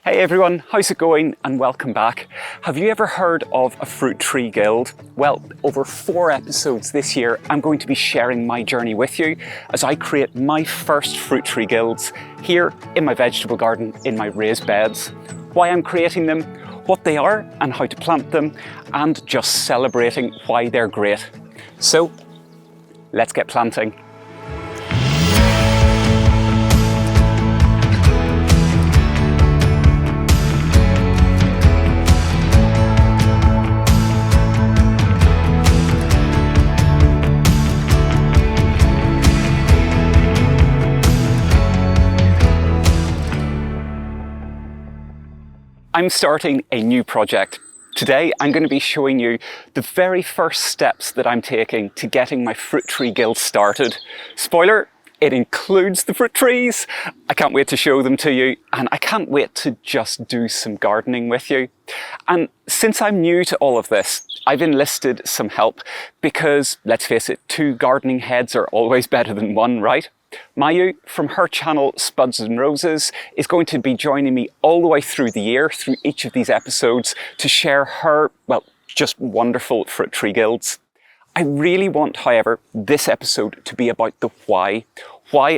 Hey everyone, how's it going and welcome back. Have you ever heard of a fruit tree guild? Well, over 4 episodes this year, I'm going to be sharing my journey with you as I create my first fruit tree guilds here in my vegetable garden in my raised beds. Why I'm creating them, what they are and how to plant them, and just celebrating why they're great. So, let's get planting. I'm starting a new project. Today I'm going to be showing you the very first steps that I'm taking to getting my fruit tree guild started. Spoiler, it includes the fruit trees. I can't wait to show them to you, and I can't wait to just do some gardening with you. And since I'm new to all of this, I've enlisted some help because, let's face it, 2 gardening heads are always better than 1, right? Maiju, from her channel Spuds and Roses, is going to be joining me all the way through the year, through each of these episodes, to share her, well, just wonderful fruit tree guilds. I really want, however, this episode to be about the why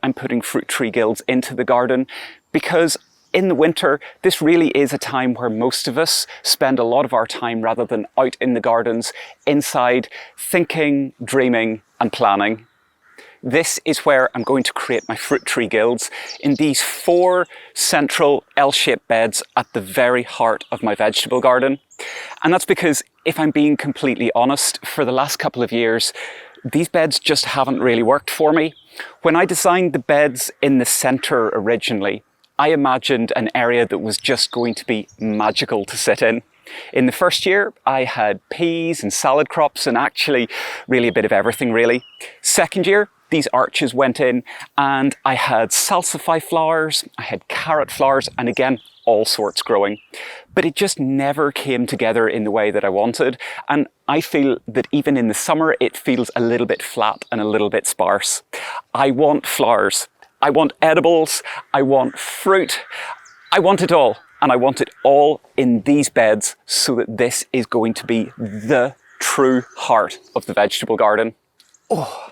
I'm putting fruit tree guilds into the garden, because in the winter, this really is a time where most of us spend a lot of our time, rather than out in the gardens, inside, thinking, dreaming and planning. This is where I'm going to create my fruit tree guilds in these 4 central L-shaped beds at the very heart of my vegetable garden. And that's because, if I'm being completely honest, for the last couple of years, these beds just haven't really worked for me. When I designed the beds in the centre originally, I imagined an area that was just going to be magical to sit in. In the first year, I had peas and salad crops and actually really a bit of everything really. Second year, these arches went in and I had salsify flowers, I had carrot flowers, and again, all sorts growing. But it just never came together in the way that I wanted. And I feel that even in the summer, it feels a little bit flat and a little bit sparse. I want flowers. I want edibles. I want fruit. I want it all. And I want it all in these beds so that this is going to be the true heart of the vegetable garden. Oh,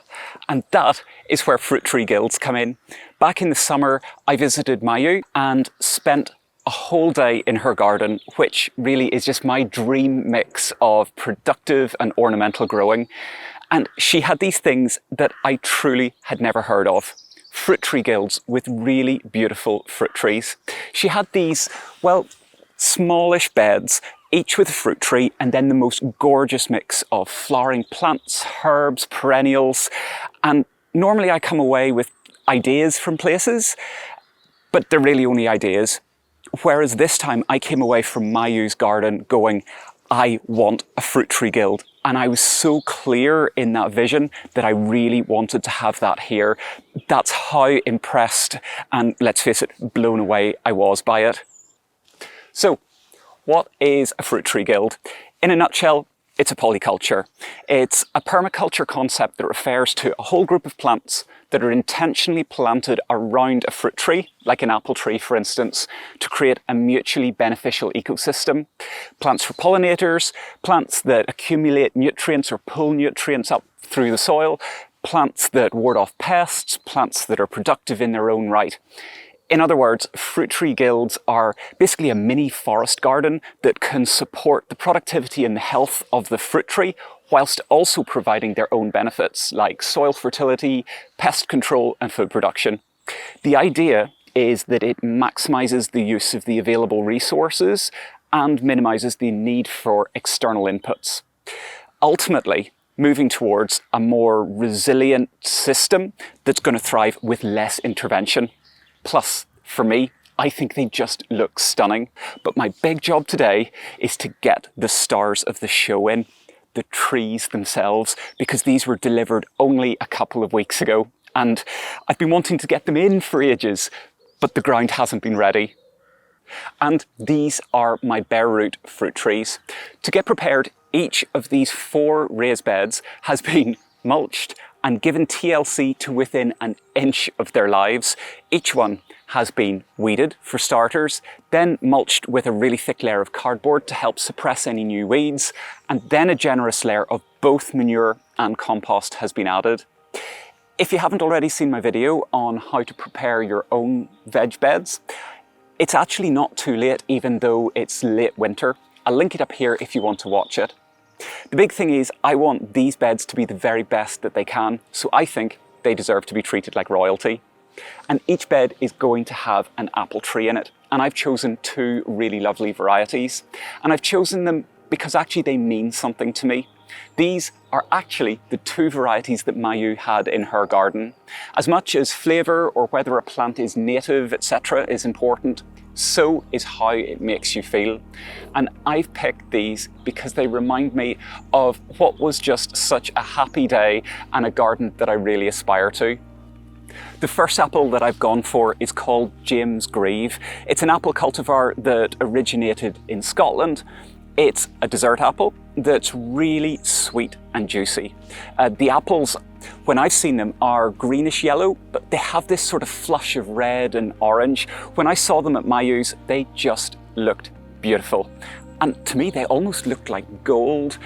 and that is where fruit tree guilds come in. Back in the summer, I visited Maiju and spent a whole day in her garden, which really is just my dream mix of productive and ornamental growing. And she had these things that I truly had never heard of. Fruit tree guilds with really beautiful fruit trees. She had these, well, smallish beds, each with a fruit tree, and then the most gorgeous mix of flowering plants, herbs, perennials. And normally I come away with ideas from places, but they're really only ideas. Whereas this time I came away from Maiju's garden going, I want a fruit tree guild. And I was so clear in that vision that I really wanted to have that here. That's how impressed and, let's face it, blown away I was by it. So, what is a fruit tree guild? In a nutshell, it's a polyculture. It's a permaculture concept that refers to a whole group of plants that are intentionally planted around a fruit tree, like an apple tree for instance, to create a mutually beneficial ecosystem. Plants for pollinators, plants that accumulate nutrients or pull nutrients up through the soil, plants that ward off pests, plants that are productive in their own right. In other words, fruit tree guilds are basically a mini forest garden that can support the productivity and the health of the fruit tree, whilst also providing their own benefits like soil fertility, pest control and food production. The idea is that it maximizes the use of the available resources and minimizes the need for external inputs. Ultimately, moving towards a more resilient system that's going to thrive with less intervention. Plus, for me, I think they just look stunning. But my big job today is to get the stars of the show in, the trees themselves, because these were delivered only a couple of weeks ago. And I've been wanting to get them in for ages, but the ground hasn't been ready. And these are my bare root fruit trees. To get prepared, each of these 4 raised beds has been mulched and given TLC to within an inch of their lives. Each one has been weeded for starters, then mulched with a really thick layer of cardboard to help suppress any new weeds, and then a generous layer of both manure and compost has been added. If you haven't already seen my video on how to prepare your own veg beds, it's actually not too late even though it's late winter. I'll link it up here if you want to watch it. The big thing is I want these beds to be the very best that they can, so I think they deserve to be treated like royalty. And each bed is going to have an apple tree in it. And I've chosen 2 really lovely varieties. And I've chosen them because actually they mean something to me. These are actually the 2 varieties that Maiju had in her garden. As much as flavour or whether a plant is native, etc. is important, so is how it makes you feel. And I've picked these because they remind me of what was just such a happy day and a garden that I really aspire to. The first apple that I've gone for is called James Grieve. It's an apple cultivar that originated in Scotland. It's a dessert apple that's really sweet and juicy. The apples, when I've seen them, are greenish yellow, but they have this sort of flush of red and orange. When I saw them at Maiju's, they just looked beautiful. And to me, they almost looked like gold.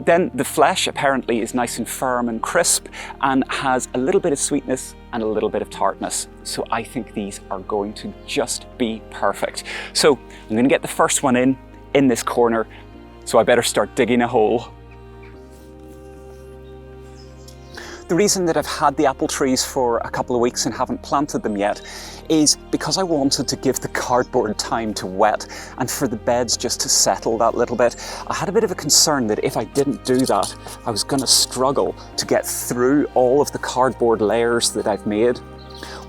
Then the flesh apparently is nice and firm and crisp and has a little bit of sweetness and a little bit of tartness. So I think these are going to just be perfect. So I'm going to get the first one in this corner. So I better start digging a hole. The reason that I've had the apple trees for a couple of weeks and haven't planted them yet is because I wanted to give the cardboard time to wet and for the beds just to settle that little bit. I had a bit of a concern that if I didn't do that, I was going to struggle to get through all of the cardboard layers that I've made.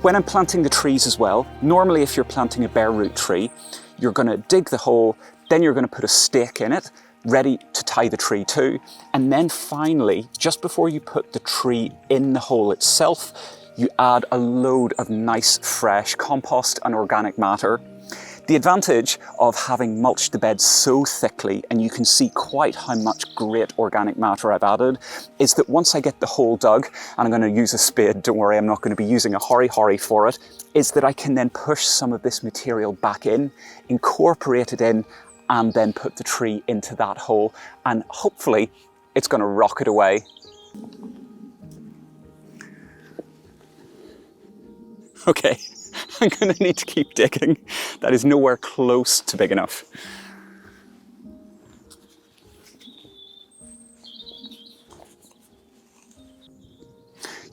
When I'm planting the trees as well, normally if you're planting a bare root tree, you're going to dig the hole, then you're going to put a stake in it, ready to tie the tree to. And then finally, just before you put the tree in the hole itself, you add a load of nice fresh compost and organic matter. The advantage of having mulched the bed so thickly, and you can see quite how much great organic matter I've added, is that once I get the hole dug, and I'm going to use a spade, don't worry, I'm not going to be using a hori for it, is that I can then push some of this material back in, incorporate it in, and then put the tree into that hole, and hopefully it's going to rocket away. Okay, I'm going to need to keep digging. That is nowhere close to big enough.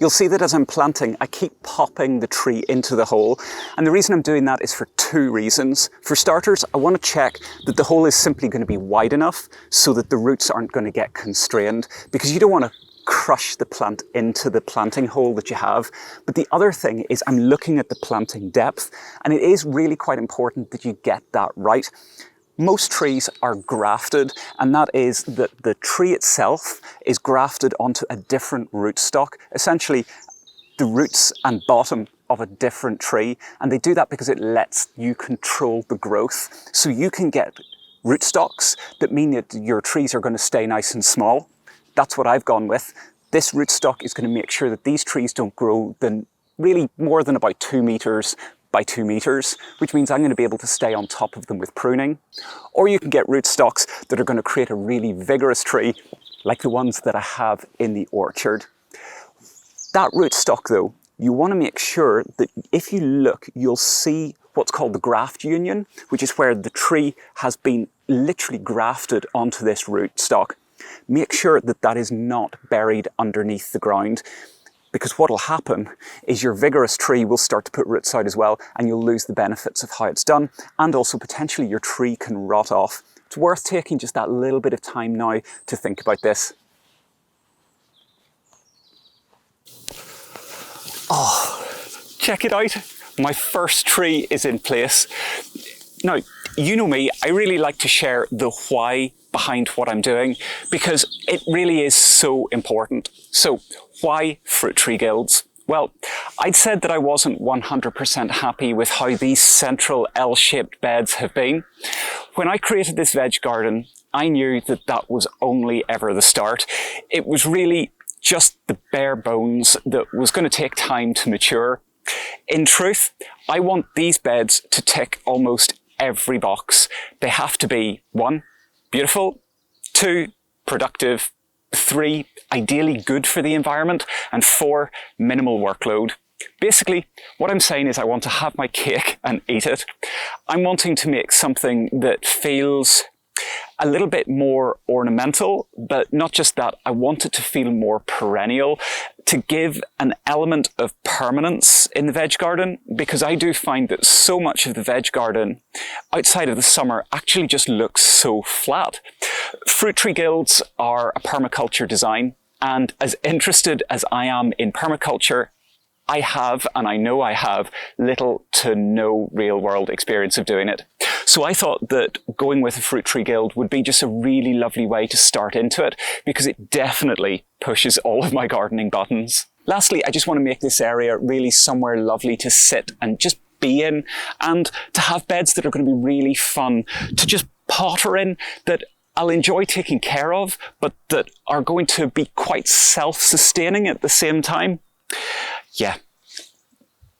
You'll see that as I'm planting, I keep popping the tree into the hole. And the reason I'm doing that is for 2 reasons. For starters, I want to check that the hole is simply going to be wide enough so that the roots aren't going to get constrained, because you don't want to crush the plant into the planting hole that you have. But the other thing is I'm looking at the planting depth, and it is really quite important that you get that right. Most trees are grafted, and that is that the tree itself is grafted onto a different rootstock, essentially the roots and bottom of a different tree. And they do that because it lets you control the growth. So you can get rootstocks that mean that your trees are going to stay nice and small. That's what I've gone with. This rootstock is going to make sure that these trees don't grow really more than about 2 meters by 2 meters, which means I'm going to be able to stay on top of them with pruning. Or you can get rootstocks that are going to create a really vigorous tree, like the ones that I have in the orchard. That rootstock though, you want to make sure that if you look, you'll see what's called the graft union, which is where the tree has been literally grafted onto this rootstock. Make sure that that is not buried underneath the ground, because what will happen is your vigorous tree will start to put roots out as well, and you'll lose the benefits of how it's done, and also potentially your tree can rot off. It's worth taking just that little bit of time now to think about this. Oh, check it out. My first tree is in place. Now, you know me, I really like to share the why behind what I'm doing, because it really is so important. So, why fruit tree guilds? Well, I'd said that I wasn't 100% happy with how these central L-shaped beds have been. When I created this veg garden, I knew that that was only ever the start. It was really just the bare bones that was going to take time to mature. In truth, I want these beds to tick almost every box. They have to be 1, beautiful, 2, productive, 3, ideally good for the environment, and 4, minimal workload. Basically, what I'm saying is I want to have my cake and eat it. I'm wanting to make something that feels a little bit more ornamental, but not just that, I want it to feel more perennial, to give an element of permanence in the veg garden, because I do find that so much of the veg garden outside of the summer actually just looks so flat. Fruit tree guilds are a permaculture design, and as interested as I am in permaculture, I have, and I know I have, little to no real world experience of doing it. So I thought that going with a fruit tree guild would be just a really lovely way to start into it, because it definitely pushes all of my gardening buttons. Lastly, I just want to make this area really somewhere lovely to sit and just be in, and to have beds that are going to be really fun to just potter in, that I'll enjoy taking care of, but that are going to be quite self-sustaining at the same time. Yeah,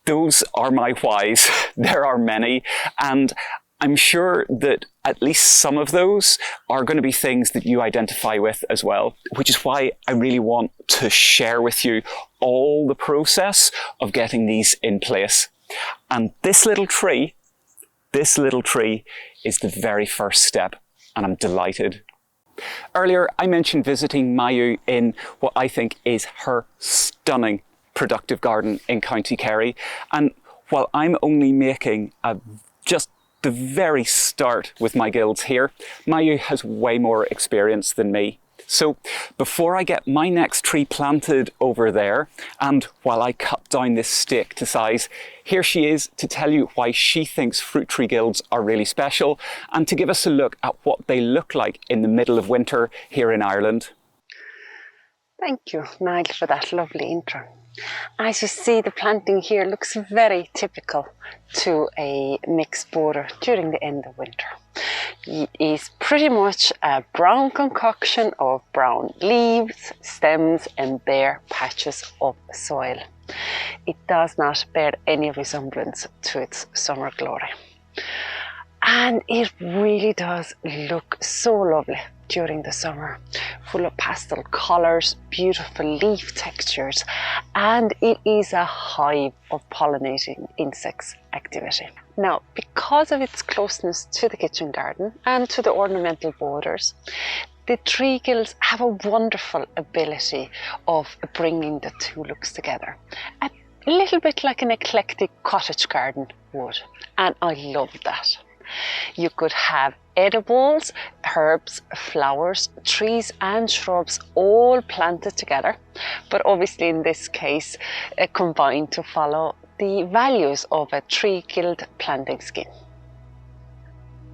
those are my whys. There are many, and I'm sure that at least some of those are going to be things that you identify with as well, which is why I really want to share with you all the process of getting these in place. And this little tree is the very first step, and I'm delighted. Earlier, I mentioned visiting Maiju in what I think is her stunning productive garden in County Kerry, and while I'm only making just the very start with my guilds here, Maiju has way more experience than me. So before I get my next tree planted over there, and while I cut down this stake to size, here she is to tell you why she thinks fruit tree guilds are really special, and to give us a look at what they look like in the middle of winter here in Ireland. Thank you, Niall, for that lovely intro. As you see, the planting here looks very typical to a mixed border during the end of winter. It is pretty much a brown concoction of brown leaves, stems and bare patches of soil. It does not bear any resemblance to its summer glory. And it really does look so lovely during the summer, full of pastel colours, beautiful leaf textures, and it is a hive of pollinating insects activity. Now, because of its closeness to the kitchen garden and to the ornamental borders, the tree guilds have a wonderful ability of bringing the two looks together. A little bit like an eclectic cottage garden would, and I love that. You could have edibles, herbs, flowers, trees and shrubs all planted together, but obviously in this case combined to follow the values of a tree guild planting scheme.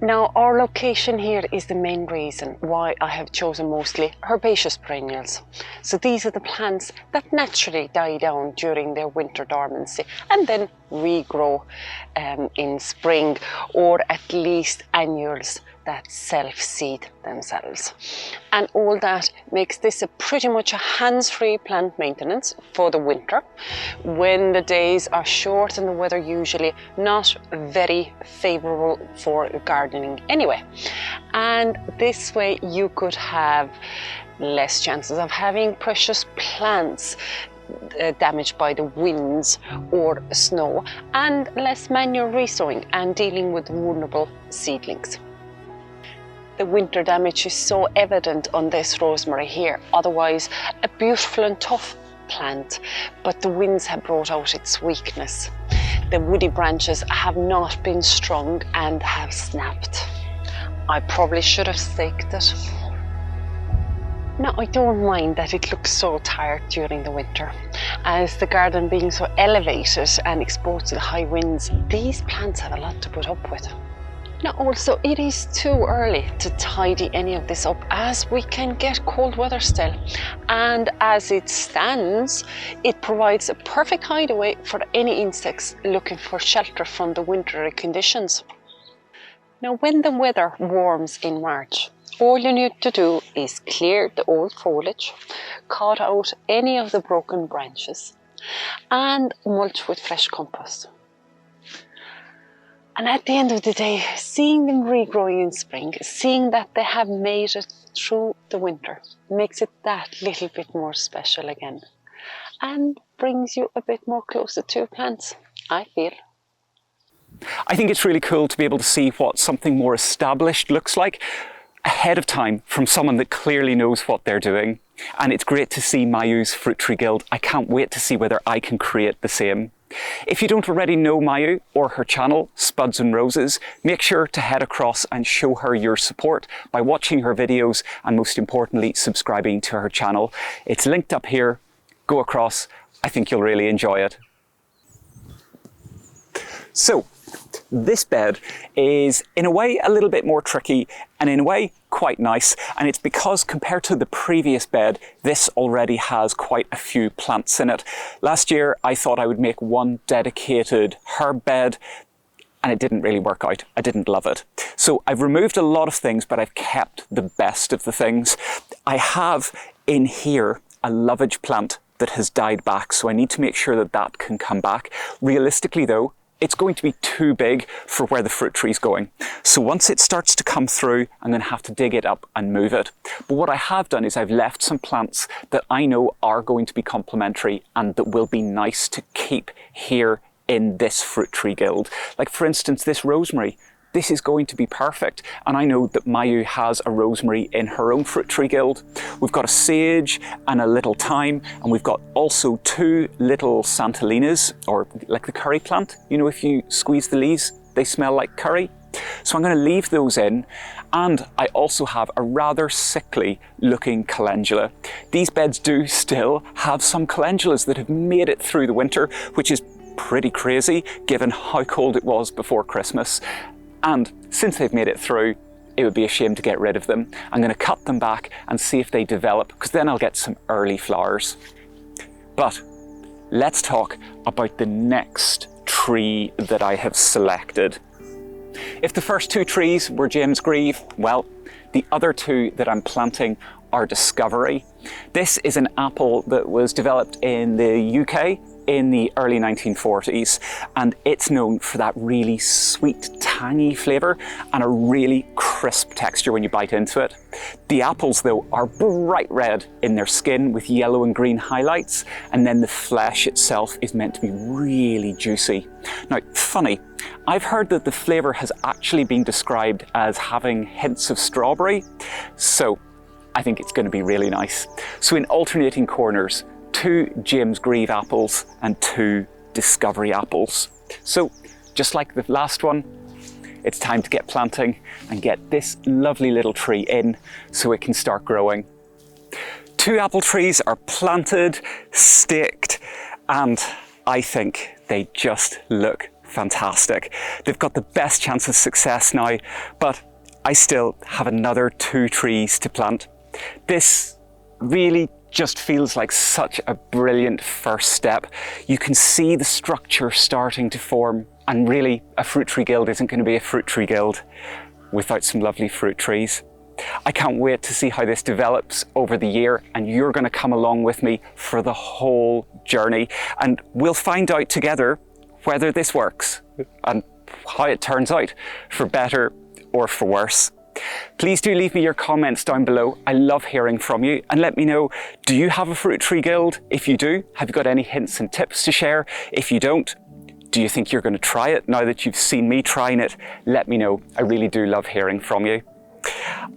Now, our location here is the main reason why I have chosen mostly herbaceous perennials. So these are the plants that naturally die down during their winter dormancy and then regrow in spring, or at least annuals that self-seed themselves. And all that makes this pretty much a hands-free plant maintenance for the winter, when the days are short and the weather usually not very favourable for gardening anyway. And this way you could have less chances of having precious plants damaged by the winds or snow, and less manual resowing and dealing with vulnerable seedlings. The winter damage is so evident on this rosemary here, otherwise a beautiful and tough plant, but the winds have brought out its weakness. The woody branches have not been strong and have snapped. I probably should have staked it. Now, I don't mind that it looks so tired during the winter, as the garden being so elevated and exposed to the high winds, these plants have a lot to put up with. Now also, it is too early to tidy any of this up, as we can get cold weather still, and as it stands, it provides a perfect hideaway for any insects looking for shelter from the wintry conditions. Now, when the weather warms in March, all you need to do is clear the old foliage, cut out any of the broken branches, and mulch with fresh compost. And at the end of the day, seeing them regrowing in spring, seeing that they have made it through the winter, makes it that little bit more special again, and brings you a bit more closer to your plants, I feel. I think it's really cool to be able to see what something more established looks like ahead of time from someone that clearly knows what they're doing. And it's great to see Maiju's fruit tree guild. I can't wait to see whether I can create the same. If you don't already know Maiju or her channel, Spuds and Roses, make sure to head across and show her your support by watching her videos and most importantly, subscribing to her channel. It's linked up here. Go across. I think you'll really enjoy it. So, this bed is in a way a little bit more tricky and in a way quite nice, and it's because compared to the previous bed, this already has quite a few plants in it. Last year I thought I would make one dedicated herb bed and it didn't really work out. I didn't love it. So I've removed a lot of things, but I've kept the best of the things. I have in here a lovage plant that has died back, so I need to make sure that that can come back. Realistically though, it's going to be too big for where the fruit tree is going. So once it starts to come through, I'm going to have to dig it up and move it. But what I have done is I've left some plants that I know are going to be complementary and that will be nice to keep here in this fruit tree guild. Like for instance, this rosemary. This is going to be perfect. And I know that Maiju has a rosemary in her own fruit tree guild. We've got a sage and a little thyme, and we've got also two little Santalinas, or like the curry plant. You know, if you squeeze the leaves, they smell like curry. So I'm going to leave those in. And I also have a rather sickly looking calendula. These beds do still have some calendulas that have made it through the winter, which is pretty crazy given how cold it was before Christmas. And since they've made it through, it would be a shame to get rid of them. I'm going to cut them back and see if they develop, because then I'll get some early flowers. But let's talk about the next tree that I have selected. If the first two trees were James Grieve, well, the other two that I'm planting are Discovery. This is an apple that was developed in the UK in the early 1940s, and it's known for that really sweet, tangy flavour and a really crisp texture when you bite into it. The apples, though, are bright red in their skin with yellow and green highlights, and then the flesh itself is meant to be really juicy. Now, funny, I've heard that the flavour has actually been described as having hints of strawberry, so I think it's going to be really nice. So in alternating corners, 2 James Grieve apples and 2 Discovery apples. So just like the last one, it's time to get planting and get this lovely little tree in so it can start growing. 2 apple trees are planted, staked, and I think they just look fantastic. They've got the best chance of success now, but I still have another 2 trees to plant. This really just feels like such a brilliant first step. You can see the structure starting to form, and really a fruit tree guild isn't going to be a fruit tree guild without some lovely fruit trees. I can't wait to see how this develops over the year, and you're going to come along with me for the whole journey, and we'll find out together whether this works and how it turns out, for better or for worse. Please do leave me your comments down below. I love hearing from you, and let me know, do you have a fruit tree guild? If you do, have you got any hints and tips to share? If you don't, do you think you're going to try it now that you've seen me trying it? Let me know. I really do love hearing from you.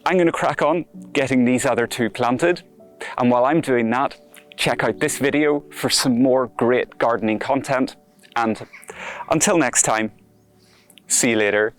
I'm going to crack on getting these other 2 planted, and while I'm doing that, check out this video for some more great gardening content, and until next time, see you later.